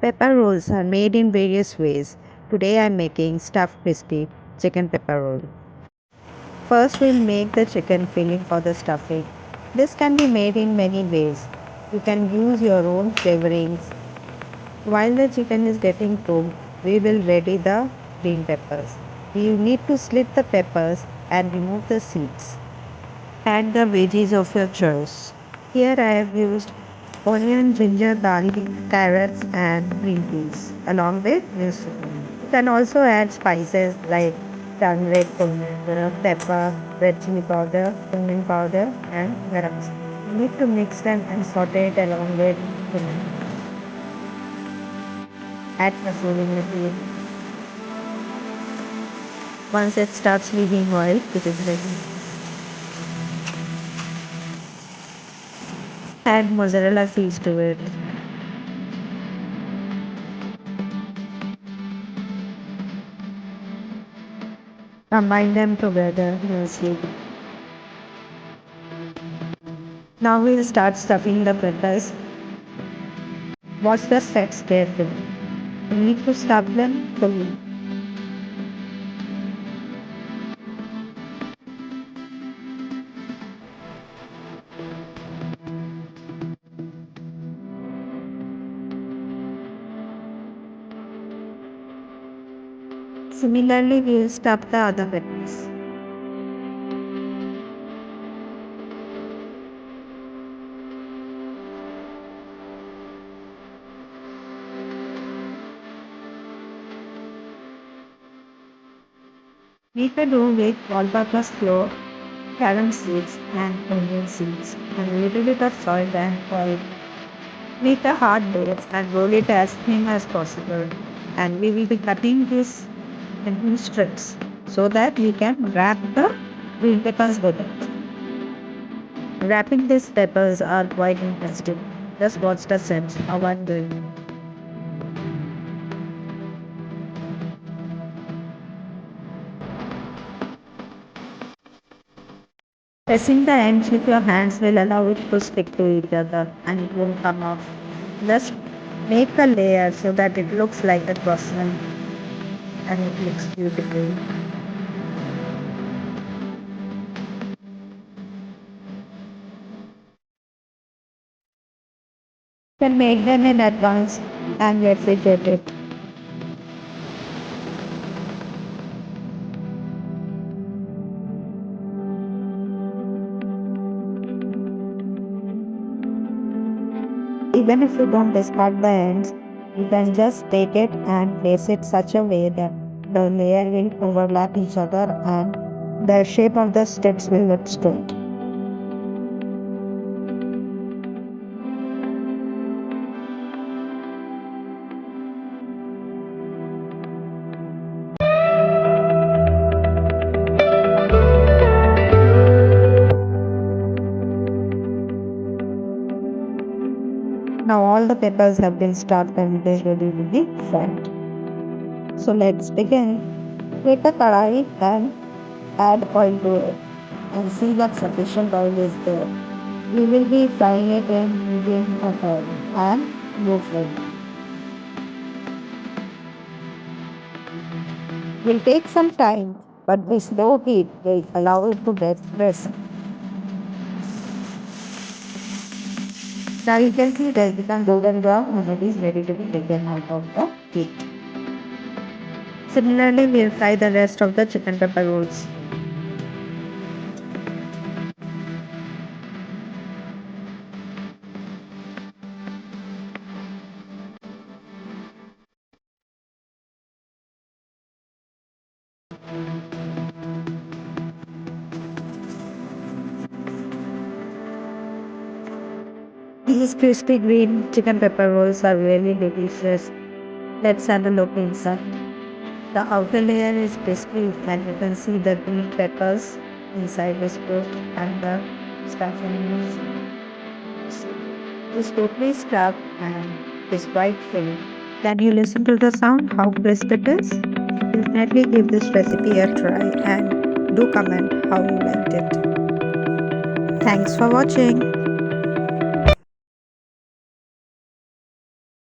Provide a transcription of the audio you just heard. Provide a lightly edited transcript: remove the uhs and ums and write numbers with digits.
Pepper rolls are made in various ways. Today I am making stuffed crispy chicken pepper roll. First we'll make the chicken filling for the stuffing. This can be made in many ways. You can use your own flavorings. While the chicken is getting cooked, we will ready the green peppers. You need to slit the peppers and remove the seeds. Add the veggies of your choice. Here I have used onion, ginger, garlic, carrots and green peas along with this. You can also add spices like turmeric, coriander, pepper, red chili powder, cumin powder and garam masala. You need to mix them and saute it along with cumin. Add kasuri methi. Once it starts leaving oil, it is ready. Add mozzarella cheese to it. Combine them together nicely. Now we'll start stuffing the peppers. Watch the steps carefully. You need to stuff them fully. Similarly, we'll stuff the other peppers. Make a dough with all-purpose flour, carom seeds, and onion seeds, and a little bit of salt and oil. Make a hard base and roll it as thin as possible. And we will be cutting this in strips so that we can wrap the green peppers with it. Wrapping these peppers are quite interesting. Just watch the steps how I'm doing. Pressing the ends with your hands will allow it to stick to each other and it won't come off. Just make a layer so that it looks like a croissant and it looks beautiful. You can make them in advance and refrigerate it. Even if you don't discard the ends, you can just take it and place it such a way that the layer will overlap each other and the shape of the strips will look straight. Now all the peppers have been stuffed and they're ready to be fried. So let's begin. Take a kadai and add oil to it and see that sufficient oil is there. We will be frying it in medium oil and low flame. Will take some time, but the slow heat will allow it to get crisp. Now you can see it has become golden brown and it is ready to be taken out of the heat. Similarly, we'll fry the rest of the chicken pepper rolls. These crispy green chicken pepper rolls are really delicious. Let's have a look inside. The outer layer is crispy and you can see the green peppers inside is cooked and the stuffing is totally stuffed and is quite filling. Can you listen to the sound, how crisp it is? Definitely give this recipe a try and do comment how you liked it. Thanks for watching.